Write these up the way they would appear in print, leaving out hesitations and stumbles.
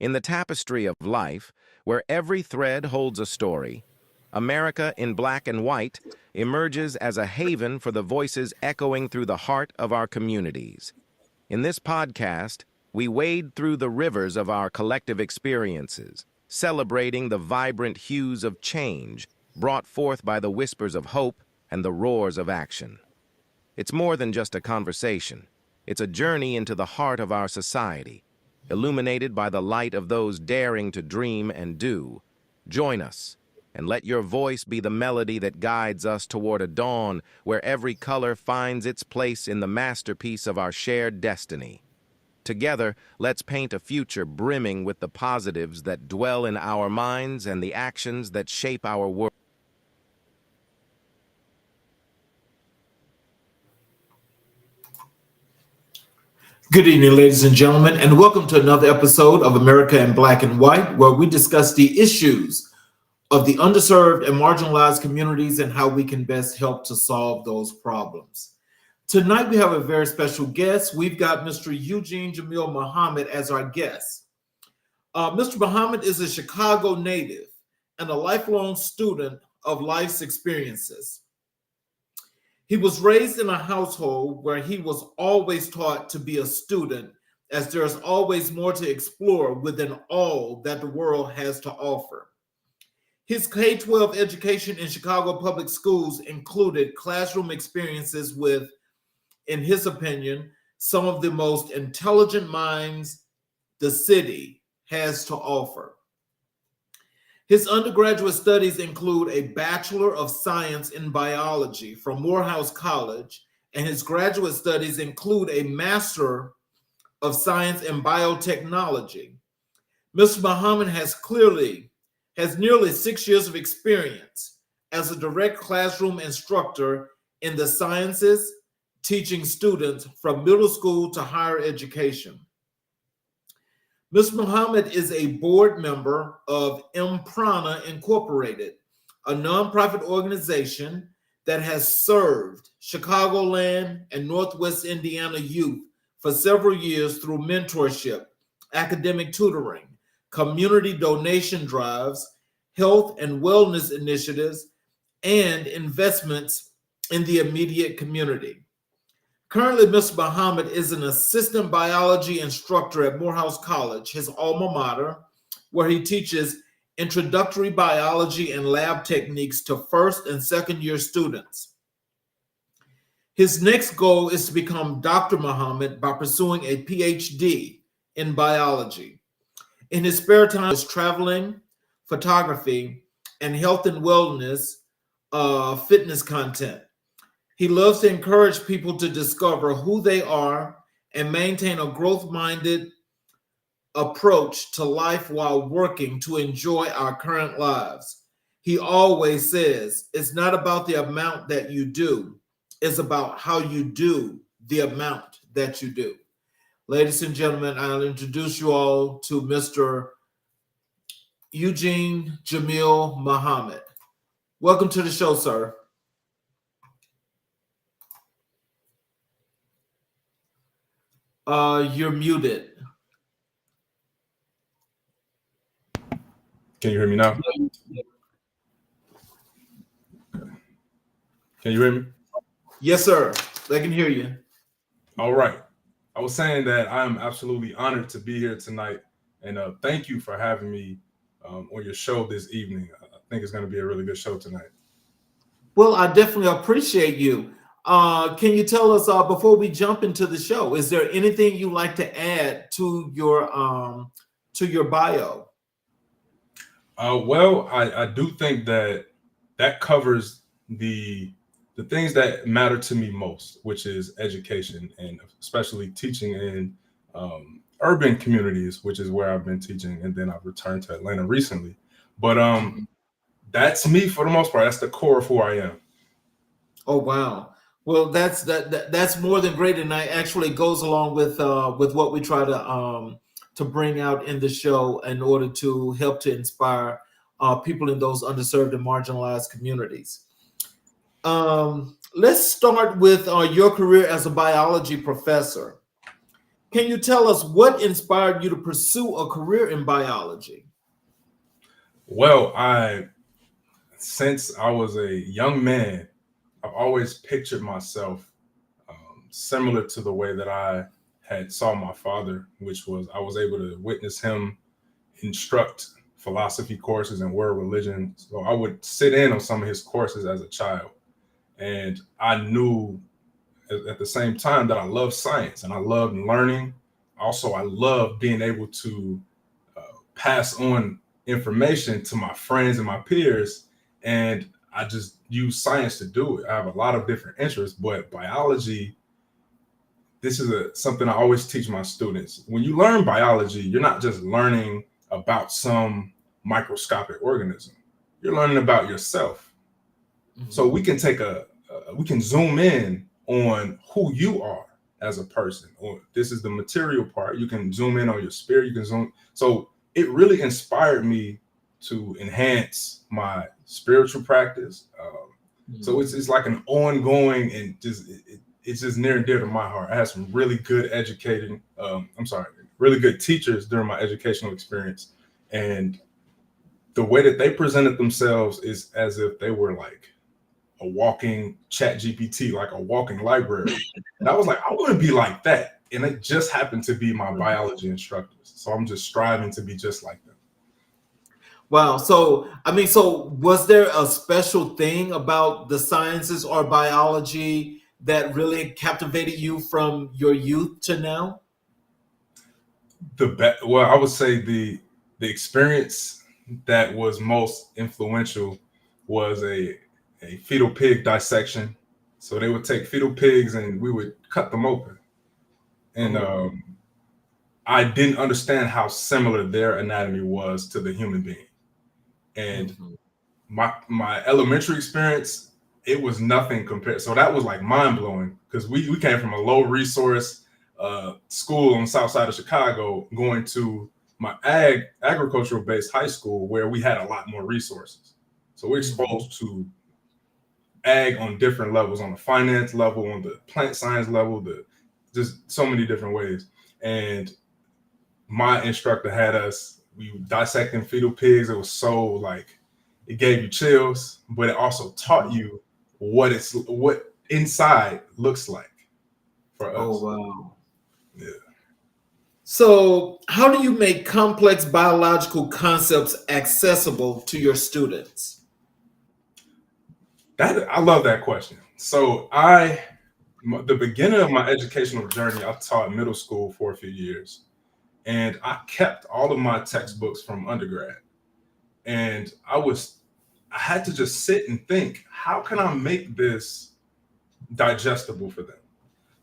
In the tapestry of life, where every thread holds a story, America in Black and White emerges as a haven for the voices echoing through the heart of our communities. In this podcast, we wade through the rivers of our collective experiences, celebrating the vibrant hues of change brought forth by the whispers of hope and the roars of action. It's more than just a conversation. It's a journey into the heart of our society, illuminated by the light of those daring to dream and do. Join us, and let your voice be the melody that guides us toward a dawn where every color finds its place in the masterpiece of our shared destiny. Together, let's paint a future brimming with the positives that dwell in our minds and the actions that shape our world. Good evening, ladies and gentlemen, and welcome to another episode of America in Black and White, where we discuss the issues of the underserved and marginalized communities and how we can best help to solve those problems. Tonight, we have a very special guest. We've got Mr. Eugene Jamil Muhammad as our guest. Mr. Muhammad is a Chicago native and a lifelong student of life's experiences. He was raised in a household where he was always taught to be a student, as there's always more to explore within all that the world has to offer. His K-12 education in Chicago public schools included classroom experiences with, in his opinion, some of the most intelligent minds the city has to offer. His undergraduate studies include a Bachelor of Science in Biology from Morehouse College, and his graduate studies include a Master of Science in Biotechnology. Mr. Muhammad has nearly 6 years of experience as a direct classroom instructor in the sciences, teaching students from middle school to higher education. Mr. Muhammad is a board member of Prana Incorporated, a nonprofit organization that has served Chicagoland and Northwest Indiana youth for several years through mentorship, academic tutoring, community donation drives, health and wellness initiatives, and investments in the immediate community. Currently, Mr. Muhammad is an assistant biology instructor at Morehouse College, his alma mater, where he teaches introductory biology and lab techniques to first and second year students. His next goal is to become Dr. Muhammad by pursuing a PhD in biology. In his spare time, he's traveling, photography, and health and wellness, fitness content. He loves to encourage people to discover who they are and maintain a growth-minded approach to life while working to enjoy our current lives. He always says, it's not about the amount that you do, it's about how you do the amount that you do. Ladies and gentlemen, I'll introduce you all to Mr. Eugene Jamil Muhammad. Welcome to the show, sir. You're muted. Can you hear me now? Can you hear me? Yes, sir. I can hear you. All right. I was saying that I am absolutely honored to be here tonight, and thank you for having me on your show this evening. I think it's going to be a really good show tonight. Well, I definitely appreciate you. Can you tell us before we jump into the show, is there anything you'd like to add to your bio? Well, I do think that covers the things that matter to me most, which is education, and especially teaching in urban communities, which is where I've been teaching, and then I've returned to Atlanta recently. But that's me for the most part. That's the core of who I am. Oh, wow. Well, that's more than great, and that actually goes along with what we try to bring out in the show in order to help to inspire people in those underserved and marginalized communities. Let's start with your career as a biology professor. Can you tell us what inspired you to pursue a career in biology? Well, since I was a young man, I've always pictured myself similar to the way that I had saw my father, which was I was able to witness him instruct philosophy courses and world religion. So I would sit in on some of his courses as a child. And I knew at the same time that I love science and I love learning. Also, I love being able to pass on information to my friends and my peers. And I just use science to do it. I have a lot of different interests, but biology, this is something I always teach my students. When you learn biology, you're not just learning about some microscopic organism. You're learning about yourself. Mm-hmm. So we can we can zoom in on who you are as a person. Or this is the material part. You can zoom in on your spirit. You can zoom. So it really inspired me to enhance my spiritual practice. So it's like an ongoing and just it's just near and dear to my heart. I had some really good really good teachers during my educational experience. And the way that they presented themselves is as if they were like a walking chat GPT, like a walking library. And I was like, I want to be like that. And it just happened to be my biology instructors. So I'm just striving to be just like them. Wow. So was there a special thing about the sciences or biology that really captivated you from your youth to now? Well, I would say the experience that was most influential was a fetal pig dissection. So they would take fetal pigs and we would cut them open. And I didn't understand how similar their anatomy was to the human being. And my elementary experience, it was nothing compared. So that was like mind blowing because we came from a low resource school on the south side of Chicago going to my agricultural based high school where we had a lot more resources. So we're exposed to ag on different levels, on the finance level, on the plant science level, just so many different ways. And my instructor had us, we were dissecting fetal pigs. It was so like, it gave you chills, but it also taught you what inside looks like for us. Oh, wow. Yeah. So how do you make complex biological concepts accessible to your students? I love that question. So the beginning of my educational journey, I taught middle school for a few years. And I kept all of my textbooks from undergrad. And I had to just sit and think, how can I make this digestible for them?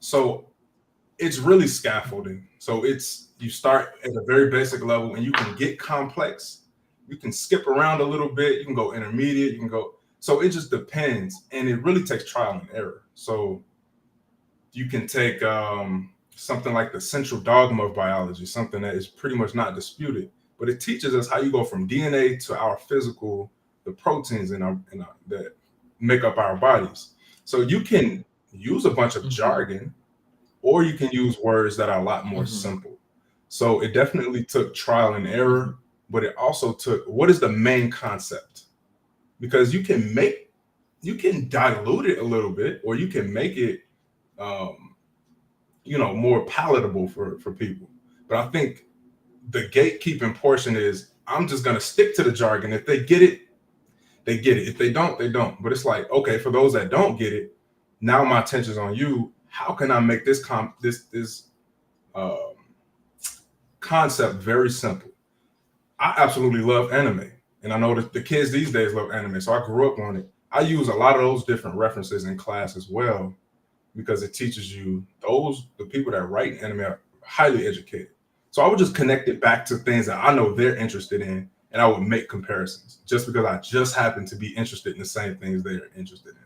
So it's really scaffolding. So you start at a very basic level and you can get complex. You can skip around a little bit. You can go intermediate. You can go. So it just depends. And it really takes trial and error. So you can take something like the central dogma of biology, something that is pretty much not disputed, but it teaches us how you go from DNA to our physical, the proteins that make up our bodies. So you can use a bunch of jargon, or you can use words that are a lot more simple. So it definitely took trial and error, but it also took, what is the main concept? Because you can dilute it a little bit, or you can make it more palatable for people. But I think the gatekeeping portion is I'm just going to stick to the jargon. If they get it, they get it. If they don't, they don't. But it's like, okay, for those that don't get it, now my attention's on you. How can I make this concept very simple? I absolutely love anime. And I know that the kids these days love anime. So I grew up on it. I use a lot of those different references in class as well, because it teaches you the people that write anime are highly educated. So I would just connect it back to things that I know they're interested in, and I would make comparisons just because I just happen to be interested in the same things they're interested in.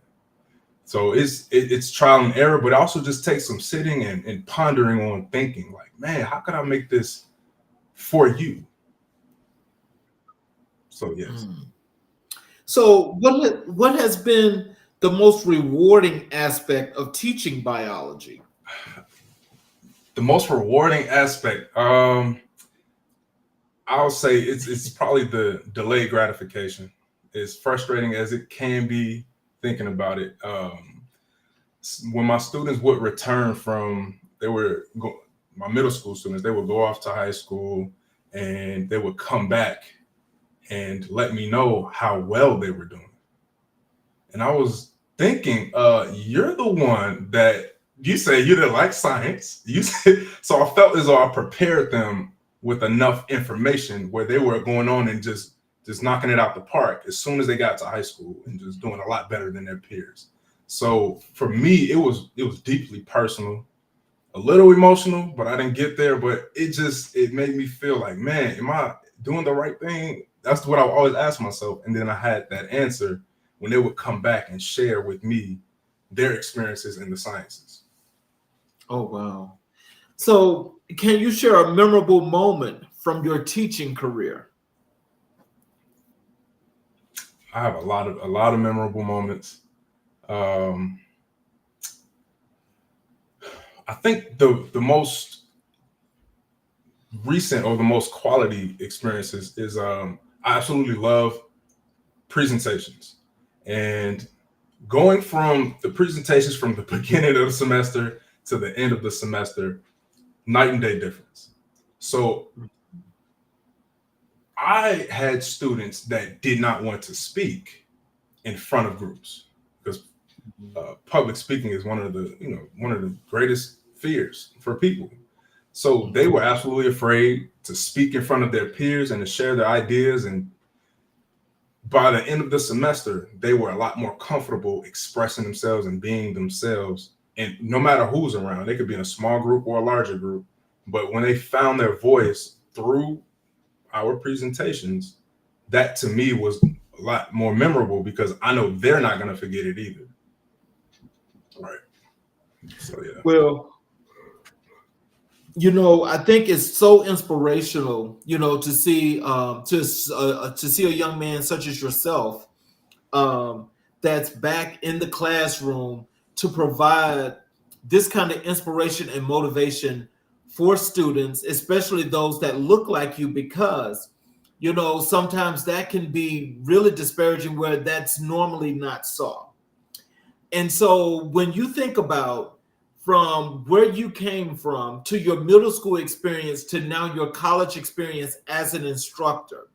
So it's trial and error, but it also just takes some sitting and pondering on thinking like, man, how could I make this for you? So yes. So what has been the most rewarding aspect of teaching biology? The most rewarding aspect, I'll say it's probably the delayed gratification. As frustrating as it can be thinking about it, when my students would return from, my middle school students, they would go off to high school and they would come back and let me know how well they were doing. And I was thinking, you're the one that you say you didn't like science. You said, so I felt as though I prepared them with enough information where they were going on and just knocking it out the park as soon as they got to high school and just doing a lot better than their peers. So for me, it was deeply personal, a little emotional, but I didn't get there. But it made me feel like, man, am I doing the right thing? That's what I always ask myself. And then I had that answer when they would come back and share with me their experiences in the sciences. Oh, wow. So can you share a memorable moment from your teaching career? I have a lot of memorable moments. I think the most recent or the most quality experiences is I absolutely love presentations, and going from the presentations from the beginning of the semester to the end of the semester, night and day difference. So I had students that did not want to speak in front of groups because public speaking is one of the greatest fears for people. So they were absolutely afraid to speak in front of their peers and to share their ideas. And by the end of the semester, they were a lot more comfortable expressing themselves and being themselves. And no matter who's around, they could be in a small group or a larger group. But when they found their voice through our presentations, that to me was a lot more memorable because I know they're not going to forget it either. Right. So, yeah. Well, I think it's so inspirational, to see a young man such as yourself that's back in the classroom to provide this kind of inspiration and motivation for students, especially those that look like you, because sometimes that can be really disparaging where that's normally not saw. And so when you think about from where you came from to your middle school experience to now your college experience as an instructor,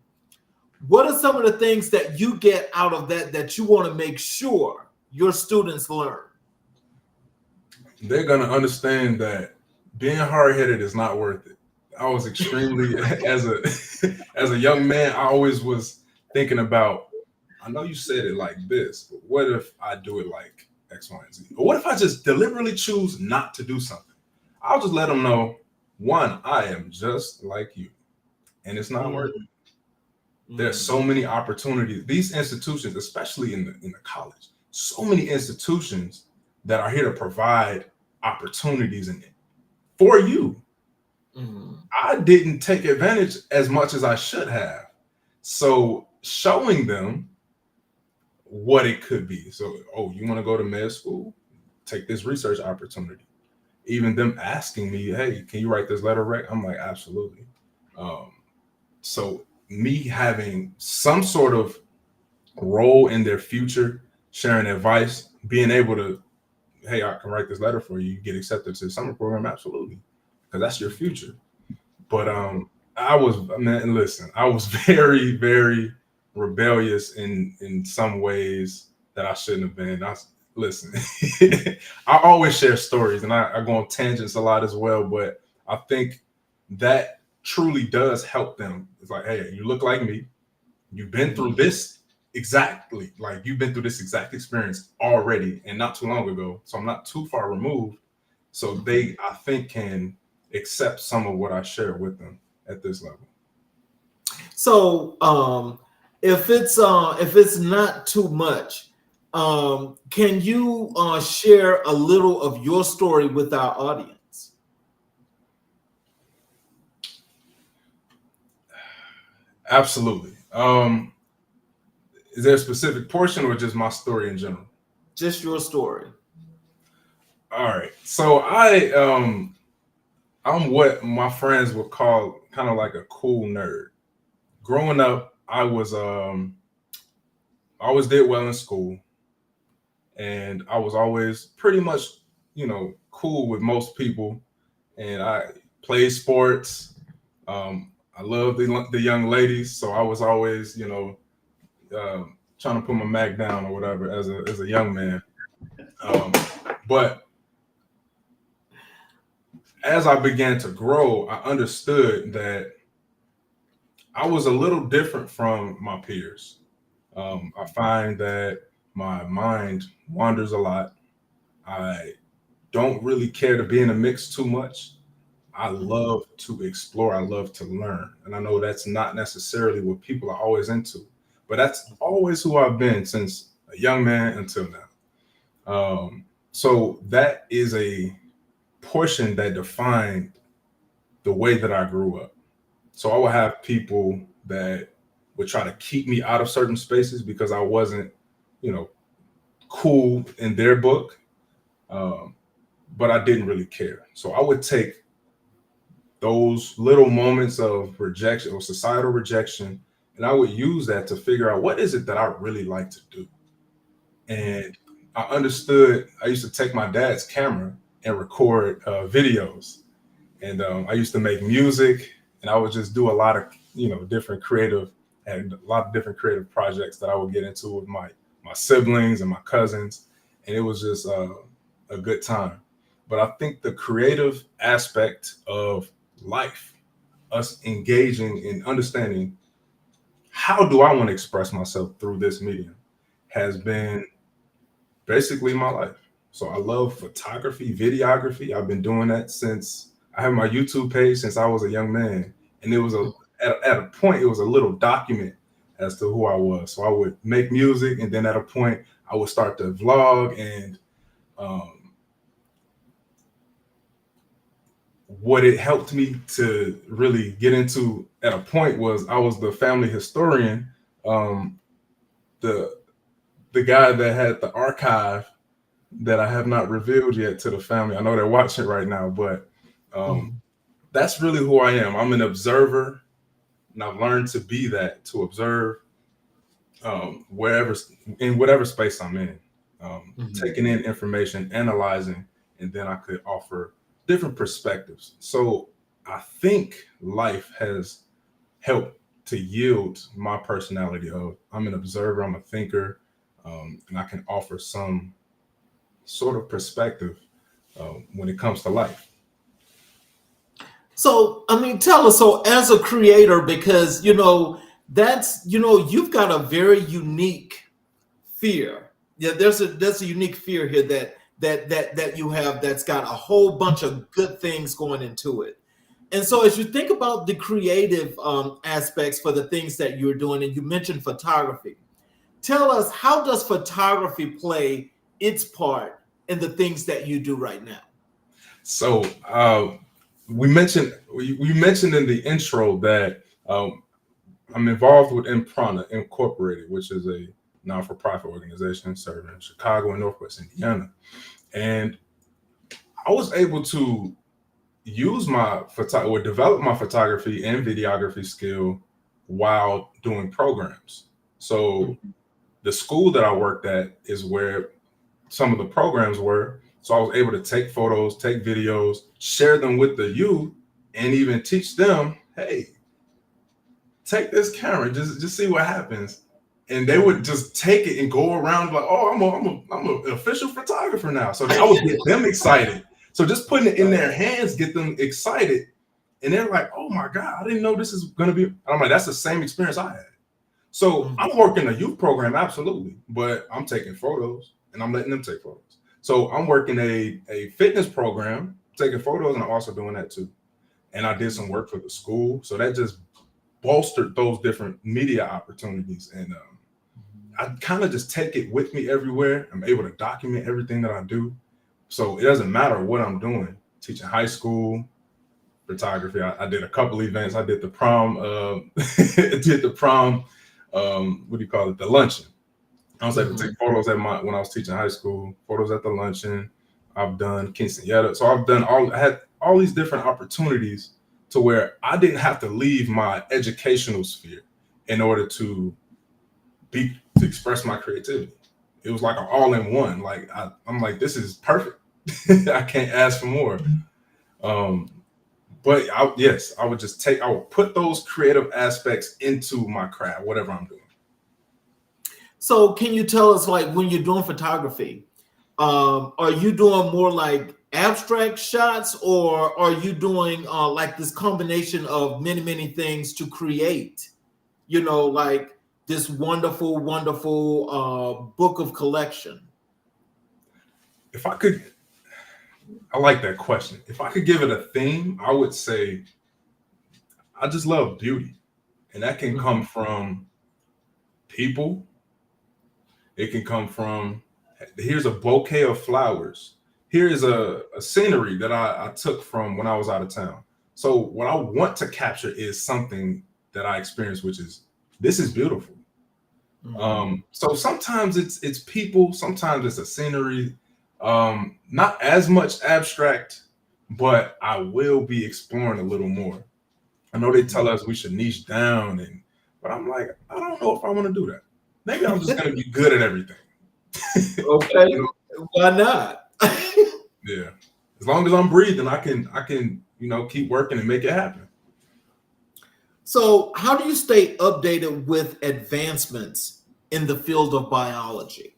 what are some of the things that you get out of that you want to make sure your students learn? They're going to understand that being hard-headed is not worth it. I was extremely, as a young man, I always was thinking about, I know you said it like this, but what if I do it like X, Y, and Z? Or what if I just deliberately choose not to do something? I'll just let them know, one, I am just like you, and it's not worth it. There's so many opportunities. These institutions, especially in the college, so many institutions that are here to provide opportunities in it for you. I didn't take advantage as much as I should have. So showing them what it could be. So, you want to go to med school? Take this research opportunity. Even them asking me, hey, can you write this letter rec? I'm like, absolutely. So me having some sort of role in their future, sharing advice, being able to, hey, I can write this letter for you, get accepted to the summer program, absolutely, because that's your future. But I was very, very rebellious in some ways that I shouldn't have been. I always share stories and I go on tangents a lot as well, but I think that truly does help them. It's like, hey, you look like me. You've been through this exactly, like you've been through this exact experience already and not too long ago. So I'm not too far removed. So they, I think, can accept some of what I share with them at this level. So if it's not too much, can you share a little of your story with our audience? Absolutely. Is there a specific portion or just my story in general? Just your story. All right. So I I'm what my friends would call kind of like a cool nerd. Growing up, I always did well in school, and I was always pretty much, cool with most people. And I played sports. I loved the young ladies, so I was always, trying to put my Mac down or whatever as a young man. Um, but as I began to grow, I understood that I was a little different from my peers. I find that my mind wanders a lot. I don't really care to be in a mix too much. I love to explore. I love to learn. And I know that's not necessarily what people are always into, but that's always who I've been since a young man until now. So that is a portion that defined the way that I grew up. So I would have people that would try to keep me out of certain spaces because I wasn't, you know, cool in their book. Um, but I didn't really care. So I would take those little moments of rejection or societal rejection, and I would use that to figure out what is it that I really like to do. And I understood. I used to take my dad's camera and record videos, and I used to make music, and I would just do a lot of different creative and a lot of different creative projects that I would get into with my siblings and my cousins, and it was just a good time. But I think the creative aspect of life, us engaging in understanding how do I want to express myself through this medium, has been basically my life. So I love photography, videography. I've been doing that since I have my YouTube page since I was a young man. And it was at a point, it was a little document as to who I was. So I would make music, and then at a point I would start to vlog. And um, what it helped me to really get into at a point was I was the family historian, um, the the guy that had the archive that I have not revealed yet to the family. I know they're watching right now, but um, that's really who I am. I'm an observer, and I've learned to be that, to observe wherever, in whatever space I'm in, taking in information, analyzing, and then I could offer different perspectives. So I think life has helped to yield my personality of I'm an observer, I'm a thinker, and I can offer some sort of perspective when it comes to life. So, I mean, tell us, so as a creator, because, that's, you've got a very unique fear. Yeah, there's a unique fear here that you have that's got a whole bunch of good things going into it. And so as you think about the creative aspects for the things that you're doing, and you mentioned photography, tell us, how does photography play its part in the things that you do right now? So we mentioned in the intro that I'm involved with Imprana Incorporated, which is a non-for-profit organization serving Chicago and Northwest Indiana. And I was able to use my photo or develop my photography and videography skill while doing programs. So the school that I worked at is where some of the programs were. So I was able to take photos, take videos, share them with the youth, and even teach them, hey, take this camera, just see what happens. And they would just take it and go around like, oh, I'm an official photographer now. So I would get them excited. So just putting it in their hands, get them excited. And they're like, oh my God, I didn't know this is gonna be. I'm like, that's the same experience I had. So I'm working a youth program, absolutely, but I'm taking photos and I'm letting them take photos. So I'm working a fitness program, taking photos, and I'm also doing that too. And I did some work for the school. So that just bolstered those different media opportunities. And I kind of just take it with me everywhere. I'm able to document everything that I do. So it doesn't matter what I'm doing, teaching high school, photography. I did a couple events. I did the prom, what do you call it? The luncheon. I was able to take photos when I was teaching high school, photos at the luncheon. I've done quinceañera. So I had all these different opportunities to where I didn't have to leave my educational sphere in order to express my creativity. It was like an all-in-one. Like I'm like, this is perfect. I can't ask for more. But I would put those creative aspects into my craft, whatever I'm doing. So can you tell us, like, when you're doing photography, are you doing more like abstract shots, or are you doing like this combination of many things to create, like this wonderful book of collection? If I could, I like that question. If I could give it a theme, I would say I just love beauty. And that can come from people. It can come from, here's a bouquet of flowers. Here's a scenery that I took from when I was out of town. So what I want to capture is something that I experienced, which is, this is beautiful. So sometimes it's people, sometimes it's a scenery, not as much abstract, but I will be exploring a little more. I know they tell us we should niche down, but I'm like, I don't know if I want to do that. Maybe I'm just going to be good at everything. Okay, why not? Yeah, as long as I'm breathing, I can keep working and make it happen. So how do you stay updated with advancements in the field of biology?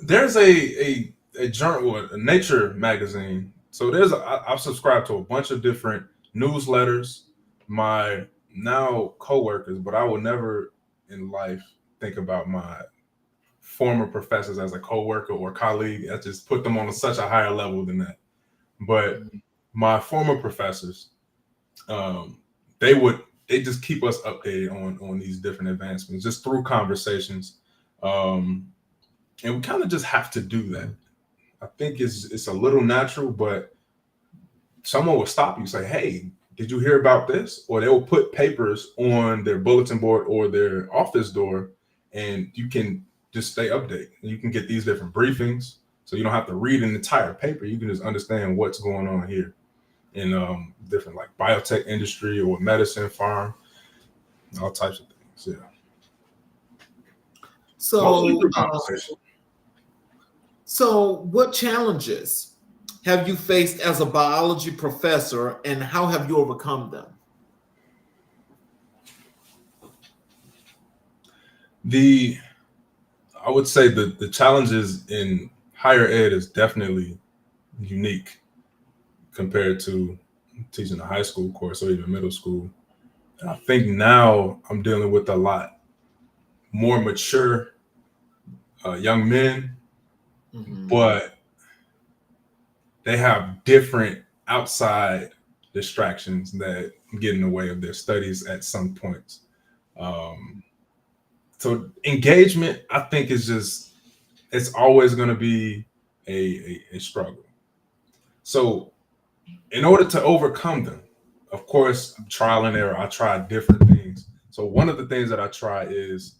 There's a journal, a Nature magazine. So I've subscribed to a bunch of different newsletters. My now coworkers, but I will never in life think about my former professors as a coworker or colleague. I just put them on such a higher level than that. But my former professors, they just keep us updated on these different advancements just through conversations. And we kind of just have to do that. I think it's a little natural, but someone will stop you and say, hey, did you hear about this? Or they will put papers on their bulletin board or their office door, and you can just stay updated. You can get these different briefings, so you don't have to read an entire paper. You can just understand what's going on here in different like biotech industry or medicine, farm, all types of things. Yeah. So what challenges have you faced as a biology professor, and how have you overcome them? I would say the challenges in higher ed is definitely unique compared to teaching a high school course or even middle school. And I think now I'm dealing with a lot more mature young men, but they have different outside distractions that get in the way of their studies at some points. So engagement, I think, it's always going to be a struggle. So in order to overcome them, of course, trial and error, I try different things. So one of the things that I try is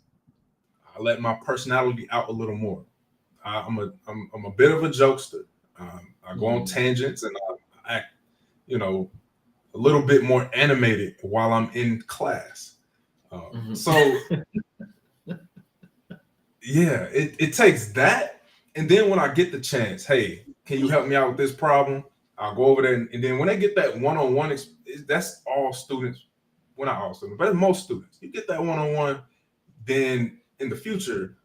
I let my personality out a little more. I'm a bit of a jokester. I go on tangents and I act, a little bit more animated while I'm in class. So yeah, it takes that. And then when I get the chance, hey, can you help me out with this problem? I'll go over there. And then when they get that one-on-one, that's all students. Well, not all students, but most students. You get that one-on-one, then in the future,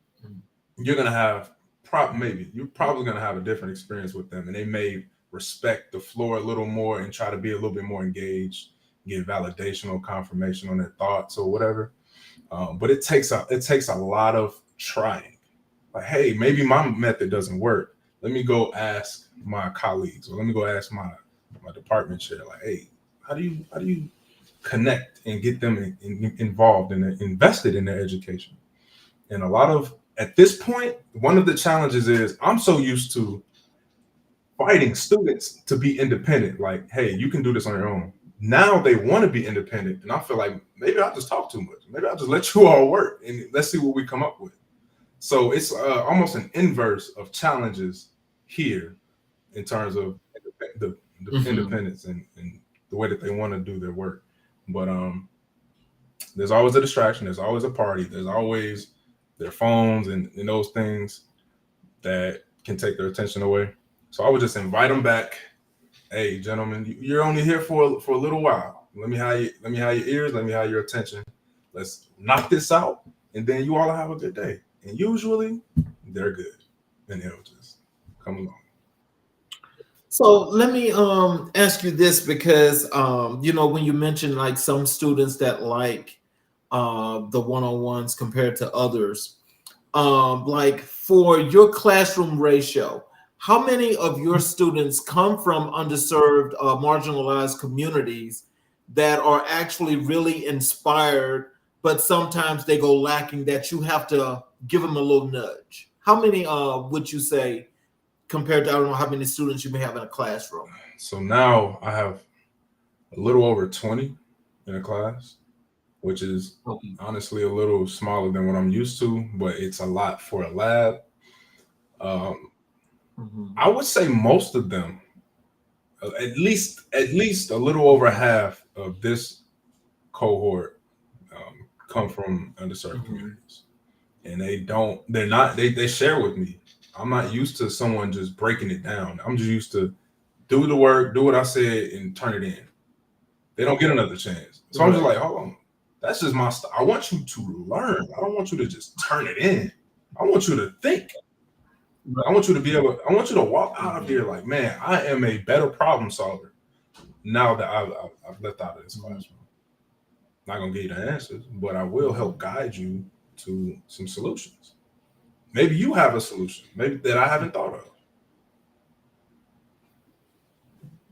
you're going to have you're probably going to have a different experience with them. And they may respect the floor a little more and try to be a little bit more engaged, get validation or confirmation on their thoughts or whatever. But it takes a lot of trying. Like, hey, maybe my method doesn't work. Let me go ask my colleagues, or let me go ask my department chair. Like, hey, how do you connect and get them involved and invested in their education? And at this point, one of the challenges is I'm so used to fighting students to be independent. Like, hey, you can do this on your own. Now they want to be independent, and I feel like maybe I'll just talk too much. Maybe I'll just let you all work, and let's see what we come up with. So it's almost an inverse of challenges here in terms of the independence and the way that they want to do their work. But there's always a distraction. There's always a party. There's always their phones and those things that can take their attention away. So I would just invite them back. Hey, gentlemen, you're only here for a little while. Let me have your ears. Let me have your attention. Let's knock this out, and then you all have a good day. And usually, they're good, and they'll just come along. So let me ask you this, because when you mentioned like some students that like the one-on-ones compared to others, like for your classroom ratio, how many of your students come from underserved, marginalized communities that are actually really inspired, but sometimes they go lacking, that you have to give them a little nudge? How many would you say, compared to, I don't know how many students you may have in a classroom? So now I have a little over 20 in a class, which is honestly a little smaller than what I'm used to, but it's a lot for a lab. I would say most of them, at least a little over half of this cohort, come from underserved communities, and they share with me. I'm not used to someone just breaking it down. I'm just used to do the work, do what I said, and turn it in. They don't get another chance. So I'm just like, hold on. That's just my style. I want you to learn. I don't want you to just turn it in. I want you to think. I want you to walk out of here like, man, I am a better problem solver now that I've left out of this classroom. Not gonna give you the answers, but I will help guide you to some solutions. Maybe you have a solution, maybe that I haven't thought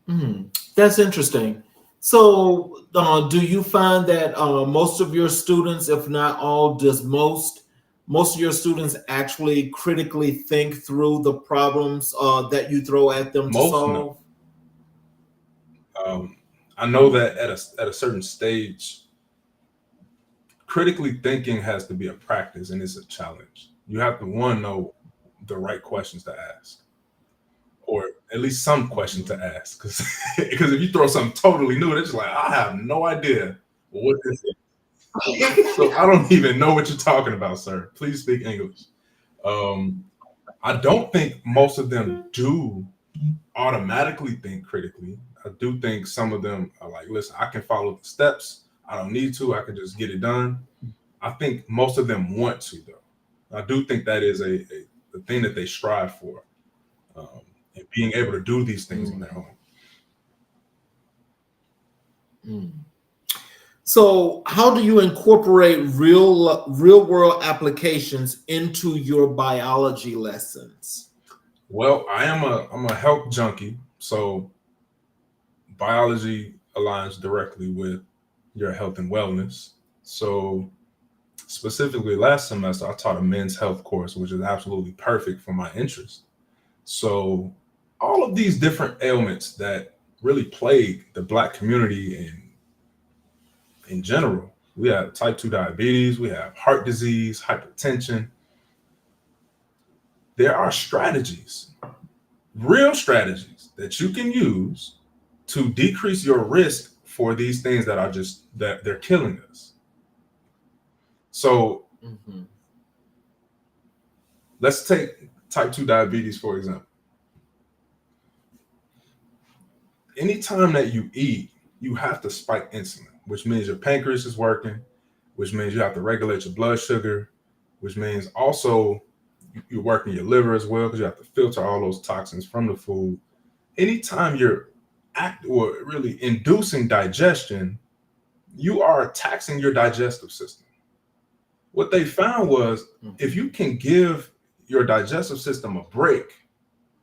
of. That's interesting. So do you find that most of your students, if not all, does most of your students actually critically think through the problems that you throw at them to solve? No. I know that at a certain stage, critically thinking has to be a practice, and it's a challenge. You have to know the right questions to ask, or at least some question to ask, because if you throw something totally new, it's just like, I have no idea what this is. So I don't even know what you're talking about, sir. Please speak English. I don't think most of them do automatically think critically. I do think some of them are like, listen, I can follow the steps. I don't need to. I can just get it done. I think most of them want to, though. I do think that is a thing that they strive for, and being able to do these things on their own. So how do you incorporate real world applications into your biology lessons? Well, I'm a health junkie, so biology aligns directly with your health and wellness. So specifically last semester, I taught a men's health course, which is absolutely perfect for my interest. So all of these different ailments that really plague the Black community and in general, we have type 2 diabetes, we have heart disease, hypertension. There are strategies, real strategies that you can use to decrease your risk for these things that they're killing us. So let's take type 2 diabetes, for example. Anytime that you eat, you have to spike insulin, which means your pancreas is working, which means you have to regulate your blood sugar, which means also you're working your liver as well, because you have to filter all those toxins from the food. Anytime you're really inducing digestion, you are taxing your digestive system. What they found was if you can give your digestive system a break,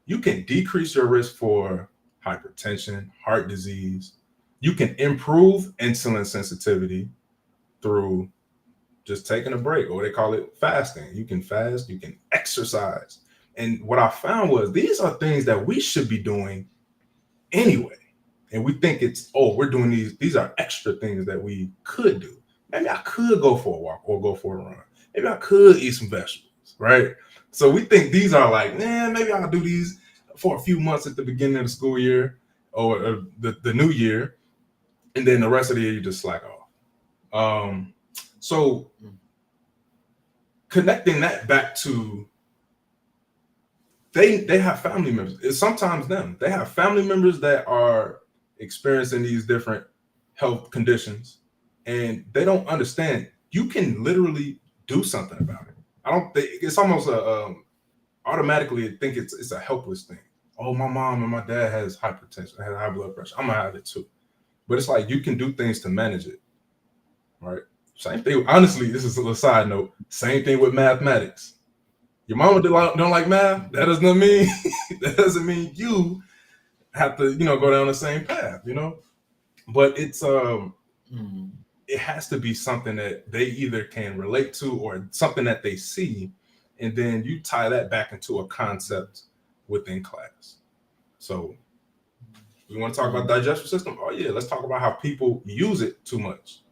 you can decrease your risk for hypertension, heart disease. You can improve insulin sensitivity through just taking a break, or they call it fasting. You can fast, you can exercise. And what I found was these are things that we should be doing anyway. And we think we're doing these are extra things that we could do. Maybe I could go for a walk or go for a run. Maybe I could eat some vegetables, right? So we think these are like, maybe I'll do these for a few months at the beginning of the school year. or the new year, and then the rest of the year you just slack off. So connecting that back to they have family members. It's sometimes them. They have family members that are experiencing these different health conditions, and they don't understand. You can literally do something about it. I don't think it's almost a automatically think it's a helpless thing. Oh, my mom and my dad has hypertension, has high blood pressure. I'm gonna have it too. But it's like you can do things to manage it, right? Same thing. Honestly, this is a side note. Same thing with mathematics. Your mama don't like math. That doesn't mean you have to, go down the same path, But it's it has to be something that they either can relate to or something that they see, and then you tie that back into a concept within class. So we want to talk about digestive system. Oh yeah, let's talk about how people use it too much.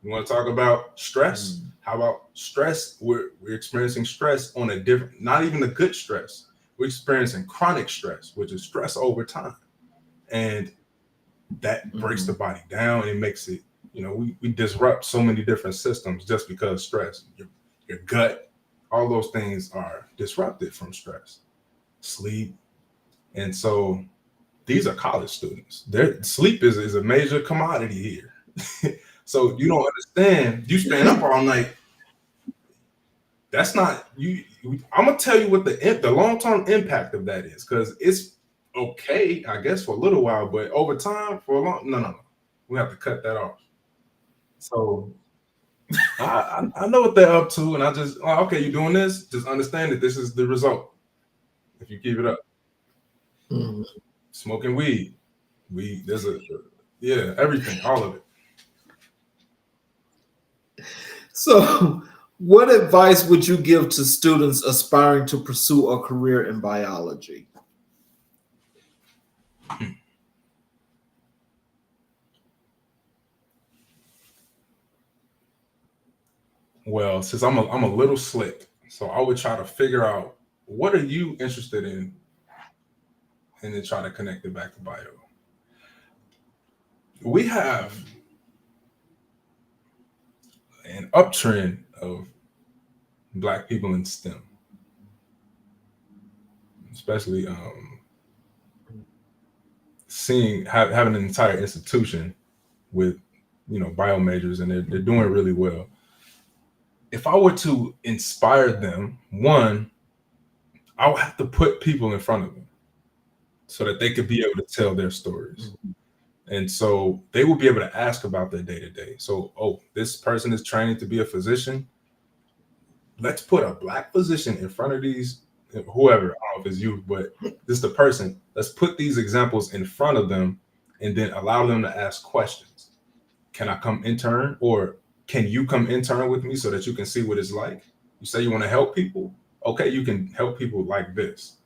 We want to talk about stress. How about stress? We're experiencing stress on a different, not even the good stress. We're experiencing chronic stress, which is stress over time. And that breaks the body down and makes it, we disrupt so many different systems just because stress. Your gut, all those things are disrupted from stress. Sleep. And so these are college students. Their sleep is a major commodity here. So you don't understand. You staying up all night. That's not you. I'm gonna tell you what the long-term impact of that is, because it's okay, I guess, for a little while, but over time, for a long, no, we have to cut that off. So I know what they're up to, and I just okay, you're doing this. Just understand that this is the result if you keep it up. Smoking weed, there's everything, all of it. So, what advice would you give to students aspiring to pursue a career in biology? Well, since I'm a little slick, so I would try to figure out what are you interested in, and then try to connect it back to bio. We have an uptrend of Black people in STEM, especially having an entire institution with bio majors, and they're doing really well. If I were to inspire them, one, I would have to put people in front of them so that they could be able to tell their stories. And so they will be able to ask about their day-to-day. So, this person is training to be a physician. Let's put a Black physician in front of these, whoever, I don't know if it's you, but this is the person. Let's put these examples in front of them and then allow them to ask questions. Can I come intern, or can you come intern with me so that you can see what it's like? You say you want to help people. Okay, you can help people like this.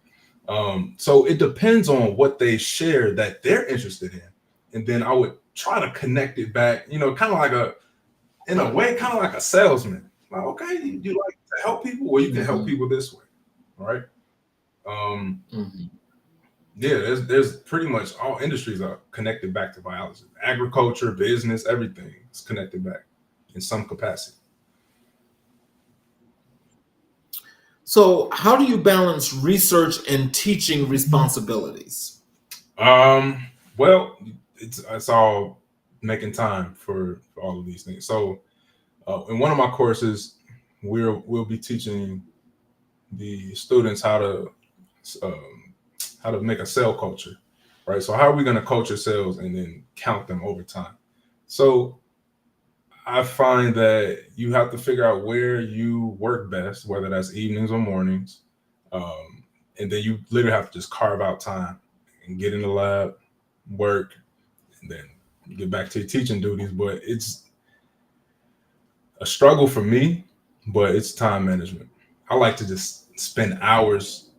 So it depends on what they share that they're interested in. And then I would try to connect it back, kind of like in a way, kind of like a salesman. Like, okay, you like to help people? Well, you can help people this way. All right. Yeah, there's pretty much all industries are connected back to biology. Agriculture, business, everything is connected back in some capacity. So, how do you balance research and teaching responsibilities? Well, it's all making time for all of these things. So, in one of my courses, we'll be teaching the students how to make a cell culture, right? So, how are we going to culture cells and then count them over time? So, I find that you have to figure out where you work best, whether that's evenings or mornings, and then you literally have to just carve out time and get in the lab, work, and then get back to your teaching duties. But it's a struggle for me, but it's time management. I like to just spend hours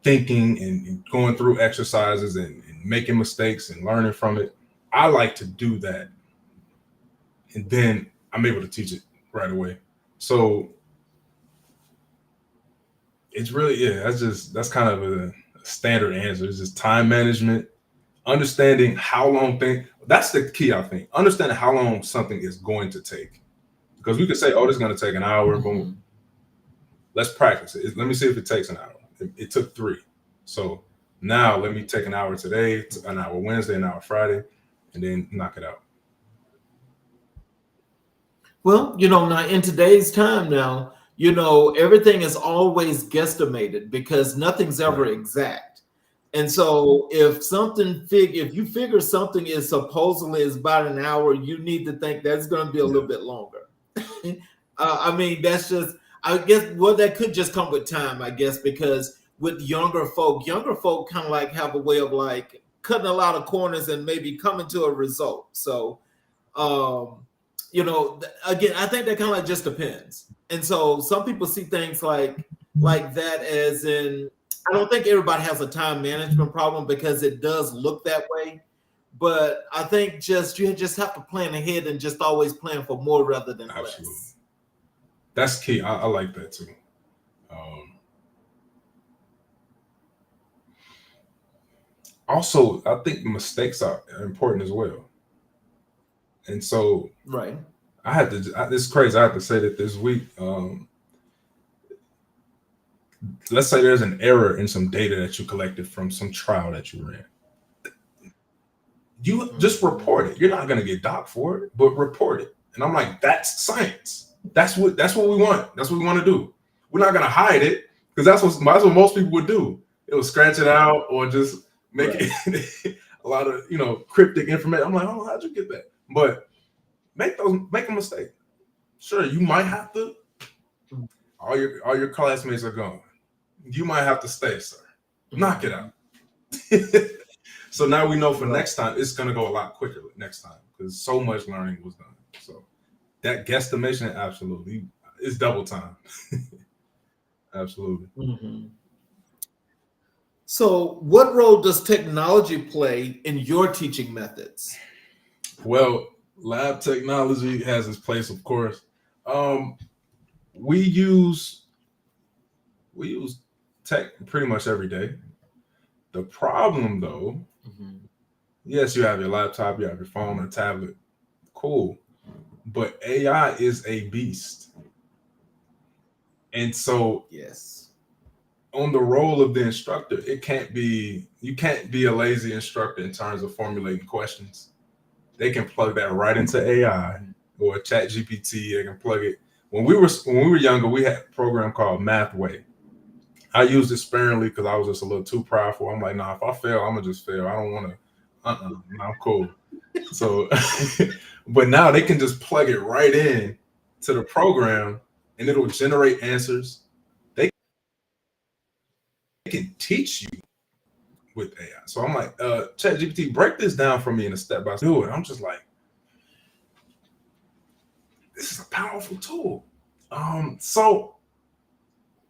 thinking and going through exercises and making mistakes and learning from it. I like to do that, and then I'm able to teach it right away. So it's really, that's kind of a standard answer. It's just time management, understanding how long that's the key, I think. Understanding how long something is going to take. Because we could say, oh, this is going to take an hour, boom. Let's practice it. Let me see if it takes an hour. It took 3. So now let me take an hour today, an hour Wednesday, an hour Friday, and then knock it out. Well, now in today's time now, everything is always guesstimated because nothing's ever exact. And so if you figure something is supposedly is about an hour, you need to think that's going to be a little bit longer. I mean, that's just, I guess, well, that could just come with time, I guess, because with younger folk kind of like have a way of like cutting a lot of corners and maybe coming to a result. So, again, I think that kind of like just depends. And so some people see things like that as in, I don't think everybody has a time management problem because it does look that way. But I think you just have to plan ahead and just always plan for more rather than less. That's key. I like that too. Also, I think mistakes are important as well. And so, right. This is crazy. I have to say that this week, let's say there's an error in some data that you collected from some trial that you ran. You just report it. You're not going to get docked for it, but report it. And I'm like, that's science. That's what we want. That's what we want to do. We're not going to hide it because that's what most people would do. It will scratch it out or just make it a lot of cryptic information. I'm like, oh, how'd you get that? But make a mistake. Sure, you might have to. All your classmates are gone. You might have to stay, sir. Knock it out. So now we know for next time it's gonna go a lot quicker next time because so much learning was done. So that guesstimation absolutely is double time. Absolutely. So what role does technology play in your teaching methods? Well, lab technology has its place, of course. We use tech pretty much every day. The problem, though, yes, you have your laptop, you have your phone or tablet, cool, but AI is a beast, and so yes, on the role of the instructor, you can't be a lazy instructor in terms of formulating questions. They can plug that right into AI or Chat GPT. They can plug it. When we were younger, we had a program called Mathway. I used it sparingly because I was just a little too prideful. I'm like, nah, if I fail, I'm gonna just fail. I don't want to. I'm cool. So, but now they can just plug it right in to the program, and it'll generate answers. They can teach you with AI. So I'm like, ChatGPT, break this down for me in a step by step. Do it. I'm just like, this is a powerful tool. So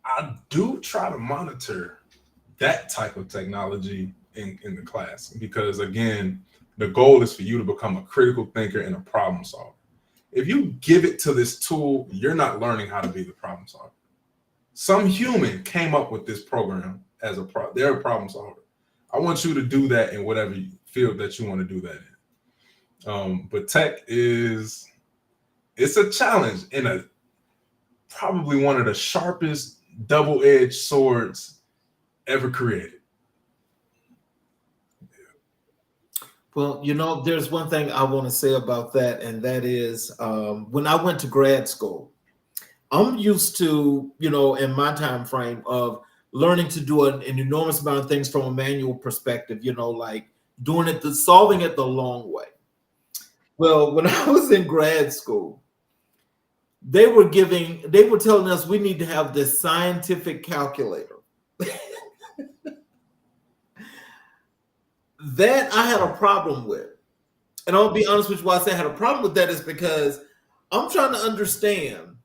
I do try to monitor that type of technology in the class because, again, the goal is for you to become a critical thinker and a problem solver. If you give it to this tool, you're not learning how to be the problem solver. Some human came up with this program as they're a problem solver. I want you to do that in whatever field that you want to do that in. But tech it's a challenge and probably one of the sharpest double-edged swords ever created. Well, there's one thing I want to say about that, and that is when I went to grad school, I'm used to, in my time frame of learning to do an enormous amount of things from a manual perspective, like solving it the long way. Well, when I was in grad school, they were telling us we need to have this scientific calculator. That I had a problem with. And I'll be honest with you, why I say I had a problem with that is because I'm trying to understand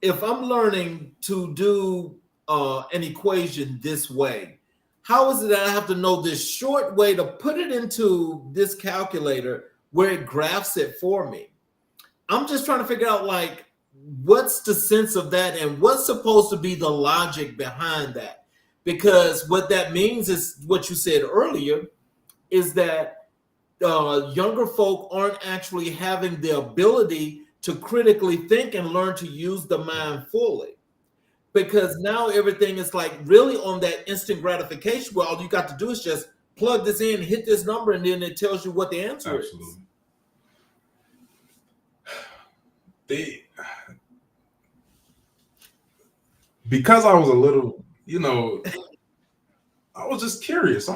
if I'm learning to do an equation this way, how is it that I have to know this short way to put it into this calculator where it graphs it for me? I'm just trying to figure out what's the sense of that and what's supposed to be the logic behind that? Because what that means is what you said earlier. is that younger folk aren't actually having the ability to critically think and learn to use the mind fully. Because now everything is like really on that instant gratification where all you got to do is just plug this in, hit this number, and then it tells you what the answer is. Because I was a little, I was just curious.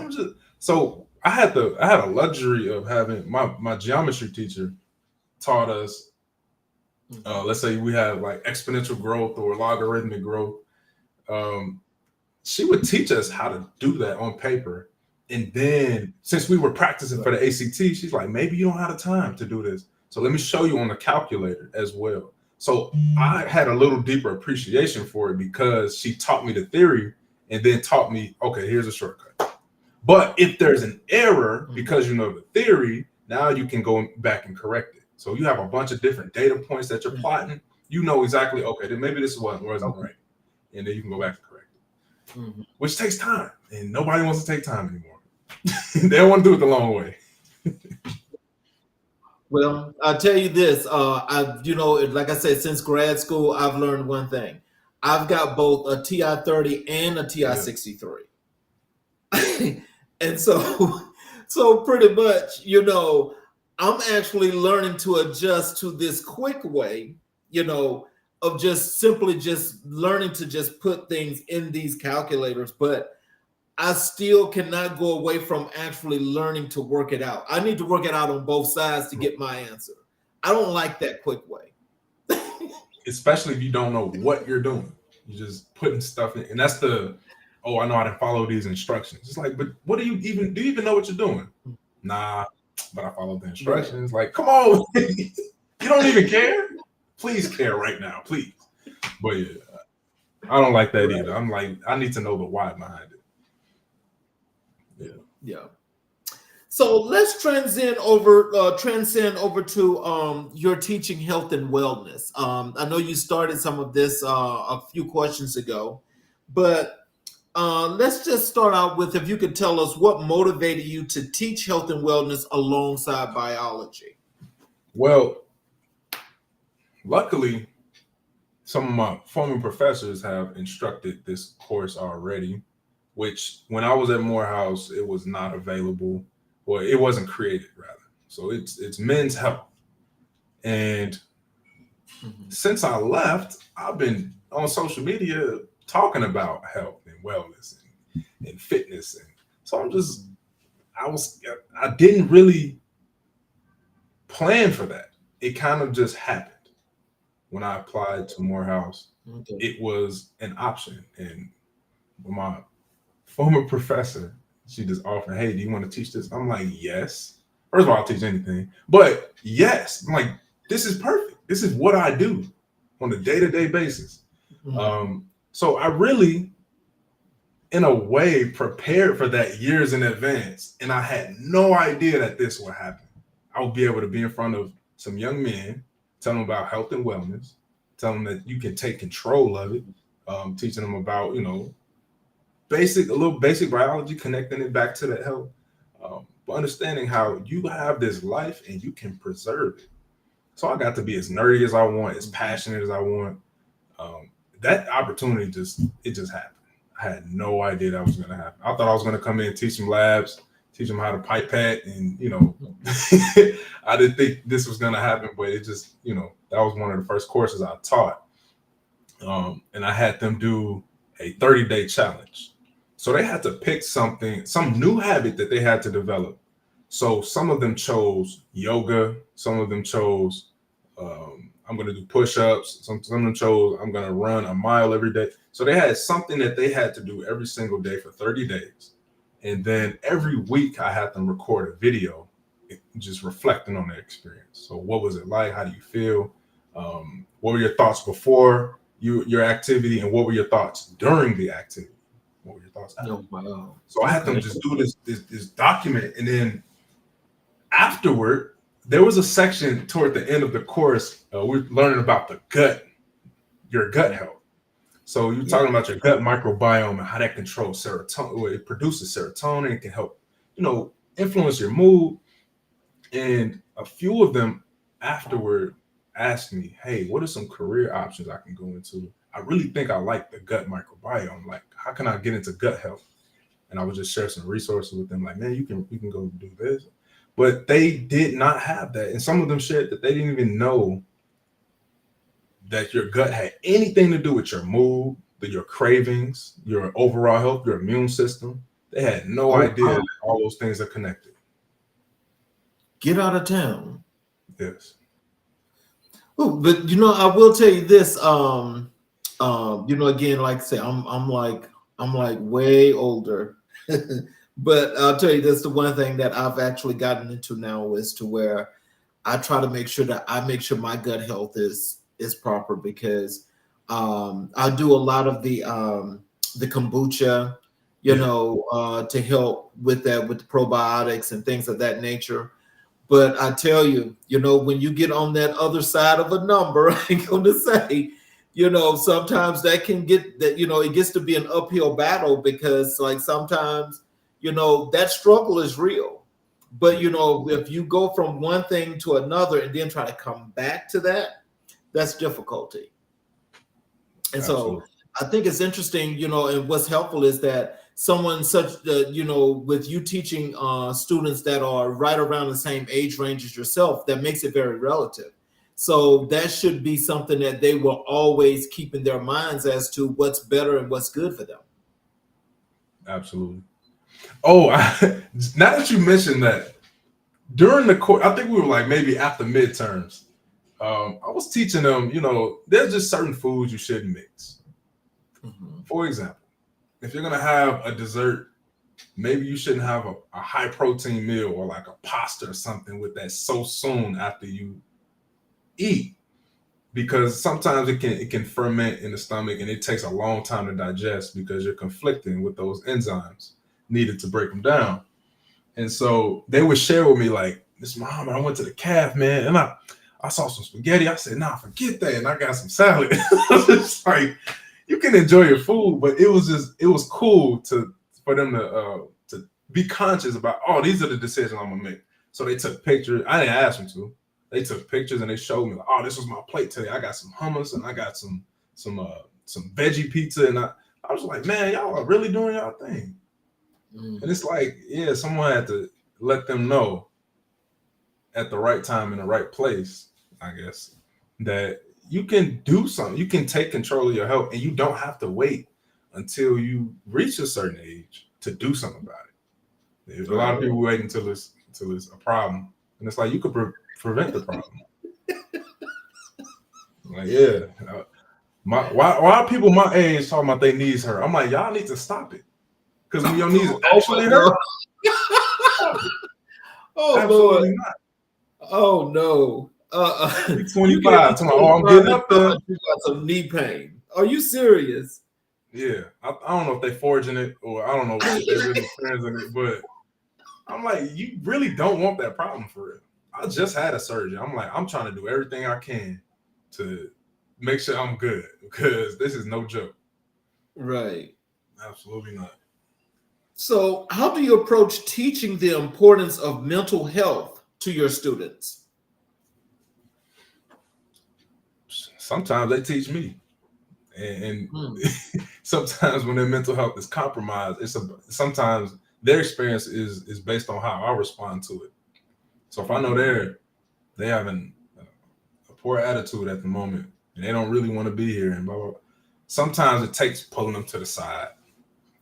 So I had a luxury of having my geometry teacher taught us. Let's say we have like exponential growth or logarithmic growth. She would teach us how to do that on paper. And then since we were practicing for the ACT, she's like, maybe you don't have the time to do this. So let me show you on the calculator as well. So I had a little deeper appreciation for it because she taught me the theory and then taught me, okay, here's a shortcut. But if there's an error because you know the theory, now you can go back and correct it. So you have a bunch of different data points that you're plotting. You know exactly, okay, then maybe this wasn't right. And then you can go back and correct it, which takes time. And nobody wants to take time anymore. They don't want to do it the long way. Well, I'll tell you this. Like I said, since grad school, I've learned one thing. I've got both a TI-30 and a TI-63. And so pretty much, I'm actually learning to adjust to this quick way, of just simply just learning to just put things in these calculators. But I still cannot go away from actually learning to work it out. I need to work it out on both sides to get my answer. I don't like that quick way. Especially if you don't know what you're doing. You're just putting stuff in. And that's I know how to follow these instructions. It's like, but do you even know what you're doing? Nah, but I followed the instructions. Like, come on. You don't even care? Please care right now, please. But yeah, I don't like that either. I'm like, I need to know the why behind it. Yeah. So let's transcend over to your teaching health and wellness. I know you started some of this a few questions ago, but let's just start out with if you could tell us what motivated you to teach health and wellness alongside biology. Well, luckily, some of my former professors have instructed this course already, which when I was at Morehouse, it was not available, or it wasn't created rather. So it's men's health. And since I left, I've been on social media talking about health and wellness and fitness. And so I didn't really plan for that. It kind of just happened. When I applied to Morehouse, it was an option. And my former professor, she just offered, hey, do you want to teach this? I'm like, yes. First of all, I'll teach anything. But yes, I'm like, this is perfect. This is what I do on a day-to-day basis. So I really, in a way, prepared for that years in advance. And I had no idea that this would happen. I would be able to be in front of some young men, tell them about health and wellness, tell them that you can take control of it, teaching them about, a little basic biology, connecting it back to the health, but understanding how you have this life and you can preserve it. So I got to be as nerdy as I want, as passionate as I want. That opportunity just happened. I had no idea that was going to happen. I thought I was going to come in and teach them labs, teach them how to pipette, and I didn't think this was going to happen, but it just, that was one of the first courses I taught. And I had them do a 30-day challenge. So they had to pick some new habit that they had to develop. So some of them chose yoga. Some of them chose, I'm going to do push-ups. Some of them chose, I'm going to run a mile every day. So they had something that they had to do every single day for 30 days. And then every week I had them record a video just reflecting on their experience. So what was it like? How do you feel? What were your thoughts before your activity? And what were your thoughts during the activity? What were your thoughts after? Oh, wow. So I had them just do this document. And then afterward, there was a section toward the end of the course. We're learning about the gut, your gut health. So you're talking about your gut microbiome and how that controls serotonin. It produces serotonin. It can help, influence your mood. And a few of them afterward asked me, hey, what are some career options I can go into? I really think I like the gut microbiome. Like, how can I get into gut health? And I would just share some resources with them, like, man, you can go do this. But they did not have that. And some of them shared that they didn't even know that your gut had anything to do with your mood, your cravings, your overall health, your immune system. They had no idea that all those things are connected. Get out of town. Yes. Ooh, but I will tell you this. Again, like I say, I'm like way older. But I'll tell you this: the one thing that I've actually gotten into now is to where I try to make sure that I make sure my gut health is proper, because I do a lot of the kombucha, to help with that, with the probiotics and things of that nature. But I tell you, when you get on that other side of a number, I'm going to say, sometimes that can get that, it gets to be an uphill battle, because like sometimes, that struggle is real. But, if you go from one thing to another and then try to come back to that, that's difficulty. And Absolutely. so I think it's interesting, and what's helpful is that someone such, with you teaching students that are right around the same age range as yourself, that makes it very relative. So that should be something that they will always keep in their minds as to what's better and what's good for them. Absolutely. Oh, now that you mentioned that, during the course, I think we were like maybe after midterms, I was teaching them, there's just certain foods you shouldn't mix. Mm-hmm. For example, if you're going to have a dessert, maybe you shouldn't have a high protein meal or like a pasta or something with that so soon after you eat, because sometimes it can ferment in the stomach and it takes a long time to digest because you're conflicting with those enzymes needed to break them down. And so they would share with me, like, Miss Muhammad, I went to the calf, man, and I saw some spaghetti. I said, nah, forget that. And I got some salad. It's like, you can enjoy your food, but it was cool for them to be conscious about, oh, these are the decisions I'm gonna make. So they took pictures. I didn't ask them to. They took pictures and they showed me, like, oh, this was my plate today. I got some hummus and I got some veggie pizza. And I was like, man, y'all are really doing y'all thing. And it's like, yeah, someone had to let them know at the right time in the right place, I guess, that you can do something. You can take control of your health, and you don't have to wait until you reach a certain age to do something about it. There's a lot of people wait until it's a problem, and it's like you could prevent the problem. Like, yeah, why are people my age talking about their knees hurt? I'm like, y'all need to stop it. Because when your knees actually hurt, oh absolutely Lord, not. Oh no, 25. I'm getting up there. You got some knee pain. Are you serious? Yeah, I don't know if they forging it or I don't know if they really experiencing it, but I'm like, you really don't want that problem for real. I just had a surgery. I'm like, I'm trying to do everything I can to make sure I'm good, because this is no joke. Right. Absolutely not. So, how do you approach teaching the importance of mental health to your students? Sometimes they teach me, and sometimes when their mental health is compromised, sometimes their experience is based on how I respond to it. So if I know they having a poor attitude at the moment and they don't really want to be here and blah, blah, blah, sometimes it takes pulling them to the side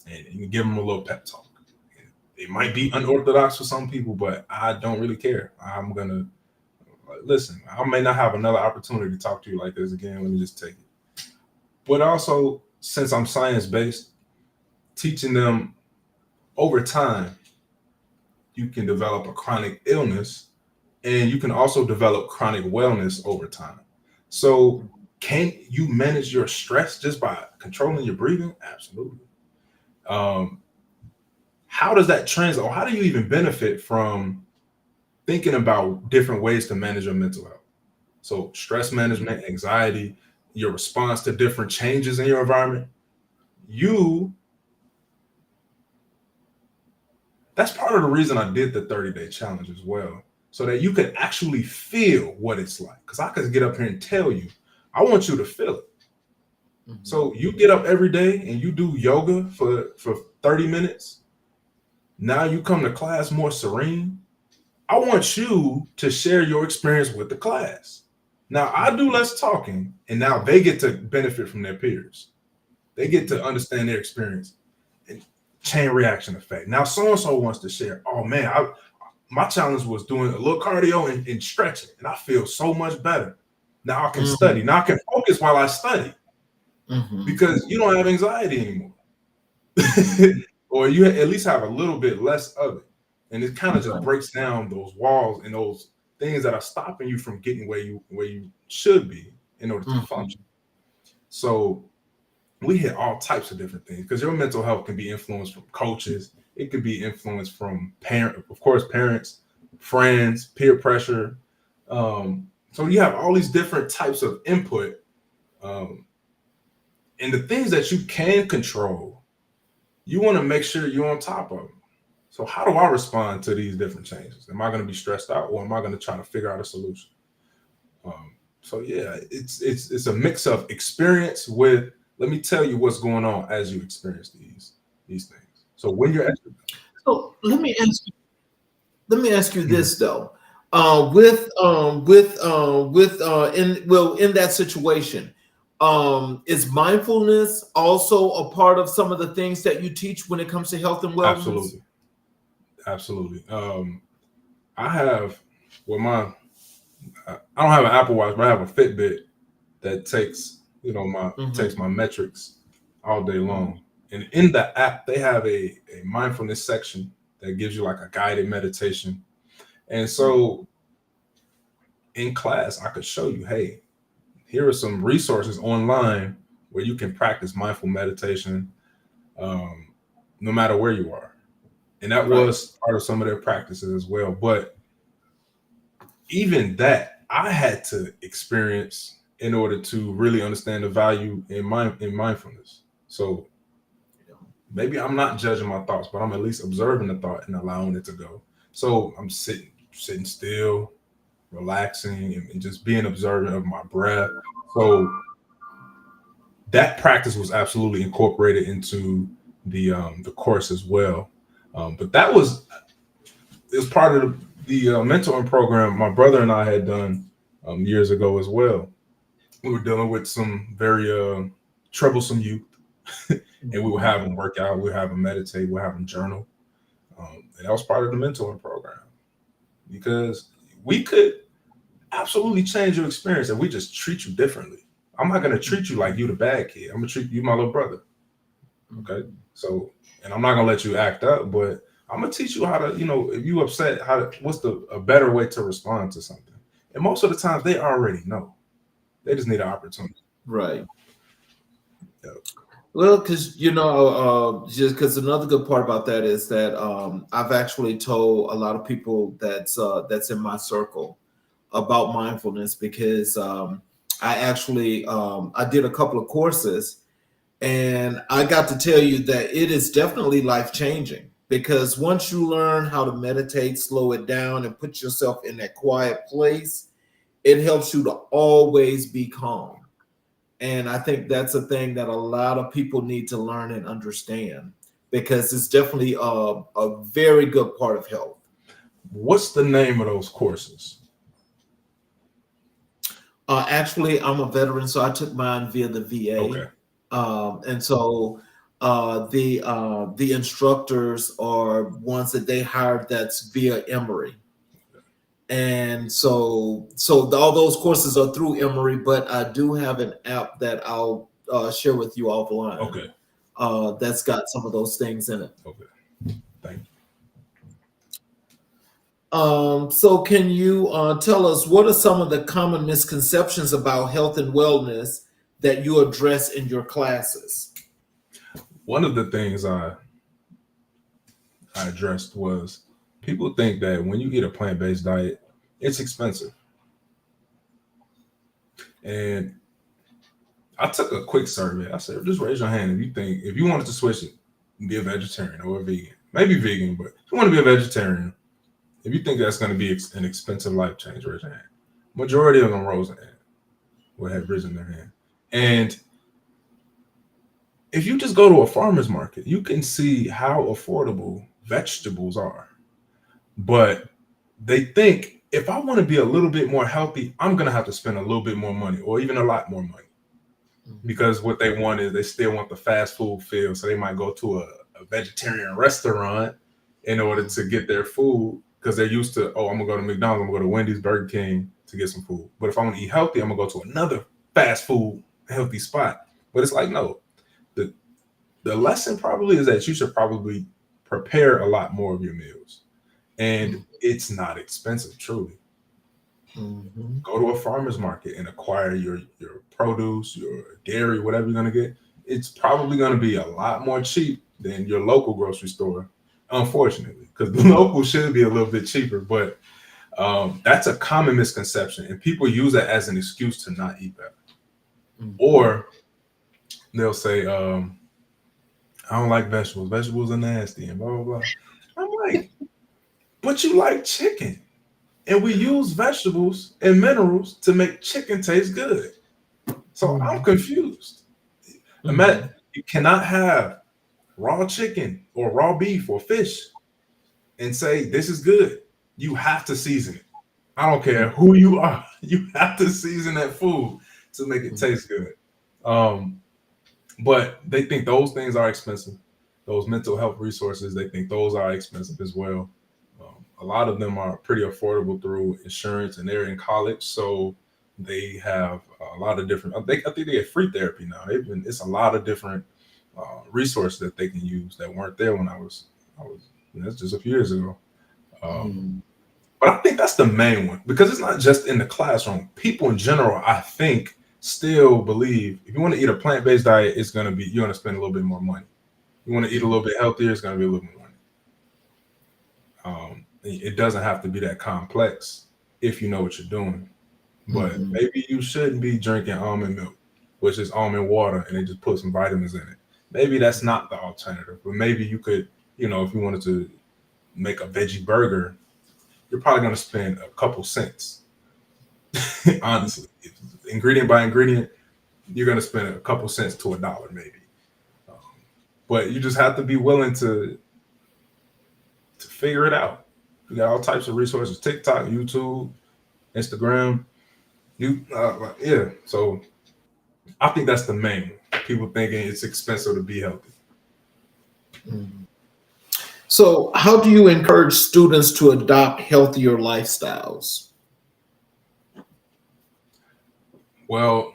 and you give them a little pep talk. It might be unorthodox for some people, but I don't really care. I'm gonna listen. I may not have another opportunity to talk to you like this again. Let me just take it. But also, since I'm science-based, teaching them over time, you can develop a chronic illness and you can also develop chronic wellness over time. So can you manage your stress just by controlling your breathing? Absolutely. How does that translate, or how do you even benefit from thinking about different ways to manage your mental health? So stress management, anxiety, your response to different changes in your environment. You That's part of the reason I did the 30-day challenge as well, so that you could actually feel what it's like. Because I could get up here and tell you, I want you to feel it. Mhm. So you get up every day and you do yoga for 30 minutes. Now you come to class more serene. I want you to share your experience with the class. Now I do less talking, and now they get to benefit from their peers. They get to understand their experience and chain reaction effect. Now so-and-so wants to share. Oh man, my challenge was doing a little cardio and stretching, and I feel so much better. Now I can study. Now I can focus while I study because you don't have anxiety anymore. Or you at least have a little bit less of it. And it kind of just breaks down those walls and those things that are stopping you from getting where you should be in order to function. So we hit all types of different things because your mental health can be influenced from coaches. It could be influenced from parents, friends, peer pressure. So you have all these different types of input. And the things that you can control, you want to make sure you're on top of them. So how do I respond to these different changes? Am I going to be stressed out, or am I going to try to figure out a solution? So yeah, it's a mix of experience with, let me tell you what's going on as you experience these things. So when you're So let me ask you this though. In that situation, is mindfulness also a part of some of the things that you teach when it comes to health and wellness? Absolutely. I have I don't have an Apple Watch, but I have a Fitbit that takes takes my metrics all day long. And in the app, they have a mindfulness section that gives you like a guided meditation. And so in class, I could show you, hey, here are some resources online where you can practice mindful meditation no matter where you are. And that was part of some of their practices as well. But even that, I had to experience in order to really understand the value in mindfulness. So maybe I'm not judging my thoughts, but I'm at least observing the thought and allowing it to go. So I'm sitting still, relaxing, and just being observant of my breath. So that practice was absolutely incorporated into the course as well. But it was part of the mentoring program my brother and I had done years ago as well. We were dealing with some very troublesome youth, and we would have them work out, we would have them meditate, we would have them journal. And that was part of the mentoring program, because we could absolutely change your experience if we just treat you differently. I'm not going to treat you like you the bad kid. I'm going to treat you my little brother. Okay. So, and I'm not going to let you act up, but I'm going to teach you how to, if you upset, what's a better way to respond to something. And most of the times they already know. They just need an opportunity. Right. Yeah. Well, because just because another good part about that is that I've actually told a lot of people that's in my circle about mindfulness, because I actually I did a couple of courses, and I got to tell you that it is definitely life-changing, because once you learn how to meditate, slow it down, and put yourself in that quiet place, it helps you to always be calm. And I think that's a thing that a lot of people need to learn and understand, because it's definitely a very good part of health. What's the name of those courses? Actually, I'm a veteran, so I took mine via the VA. Okay. And so the instructors are ones that they hired that's via Emory. And so all those courses are through Emory, but I do have an app that I'll share with you offline. Okay. That's got some of those things in it. Okay. Thank you. So can you tell us, what are some of the common misconceptions about health and wellness that you address in your classes? One of the things I addressed was, people think that when you eat a plant-based diet, it's expensive. And I took a quick survey. I said, just raise your hand if you wanted to switch it and be a vegetarian or a vegan. maybe vegan, but if you want to be a vegetarian, if you think that's going to be an expensive life change, raise your hand. Majority of them rose their hand, would have risen their hand. And if you just go to a farmer's market, you can see how affordable vegetables are. But they think if I want to be a little bit more healthy, I'm going to have to spend a little bit more money or even a lot more money. Because what they want is they still want the fast food feel. So they might go to a vegetarian restaurant in order to get their food because they're used to, oh, I'm going to go to McDonald's, I'm going to go to Wendy's, Burger King to get some food. But if I want to eat healthy, I'm going to go to another fast food healthy spot. But it's like, no, the lesson probably is that you should probably prepare a lot more of your meals. And it's not expensive, truly. Go to a farmer's market and acquire your produce, your dairy, whatever you're going to get. It's probably going to be a lot more cheap than your local grocery store, unfortunately, because the local should be a little bit cheaper. But that's a common misconception. And people use that as an excuse to not eat better. Or they'll say, I don't like vegetables. Vegetables are nasty and blah, blah, blah. I'm like, but you like chicken. And we use vegetables and minerals to make chicken taste good. So I'm confused. Imagine you cannot have raw chicken or raw beef or fish and say this is good. You have to season it. I don't care who you are. You have to season that food to make it taste good. But they think those things are expensive. Those mental health resources, they think those are expensive as well. A lot of them are pretty affordable through insurance, and they're in college, so they have a lot of different. I think they get free therapy now. It's a lot of different resources that they can use that weren't there when I was. That's just a few years ago. But I think that's the main one because it's not just in the classroom. People in general, I think, still believe if you want to eat a plant-based diet, you're going to spend a little bit more money. You want to eat a little bit healthier, it's going to be a little more money. It doesn't have to be that complex if you know what you're doing. But maybe you shouldn't be drinking almond milk, which is almond water, and they just put some vitamins in it. Maybe that's not the alternative. But maybe you could, if you wanted to make a veggie burger, you're probably going to spend a couple cents. Honestly, ingredient by ingredient, you're going to spend a couple cents to $1 maybe. But you just have to be willing to figure it out. We got all types of resources: TikTok, YouTube, Instagram. So I think that's the main one. People thinking it's expensive to be healthy. So how do you encourage students to adopt healthier lifestyles? Well,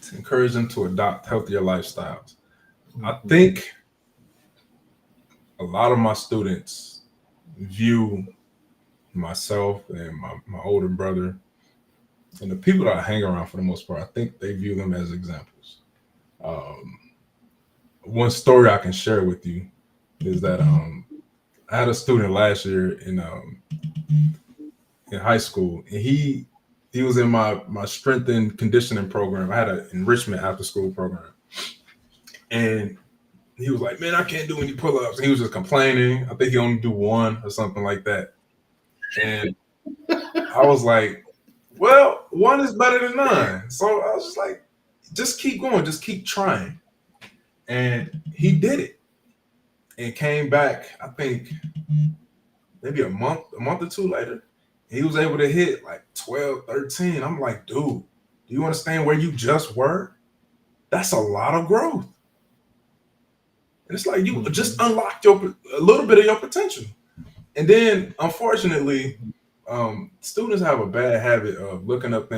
to encourage them to adopt healthier lifestyles. I think a lot of my students view myself and my older brother and the people that I hang around for the most part, I think they view them as examples. One story I can share with you is that I had a student last year in high school, and he was in my strength and conditioning program. I had an enrichment after school program, and he was like, "Man, I can't do any pull-ups." And he was just complaining. I think he only do one or something like that. And I was like, "Well, one is better than none." So I was just like, "Just keep going, just keep trying." And he did it, and came back. I think maybe a month or two later, he was able to hit like 12, 13. I'm like, dude, do you understand where you just were? That's a lot of growth. And it's like you just unlocked a little bit of your potential. And then, unfortunately, students have a bad habit of looking up things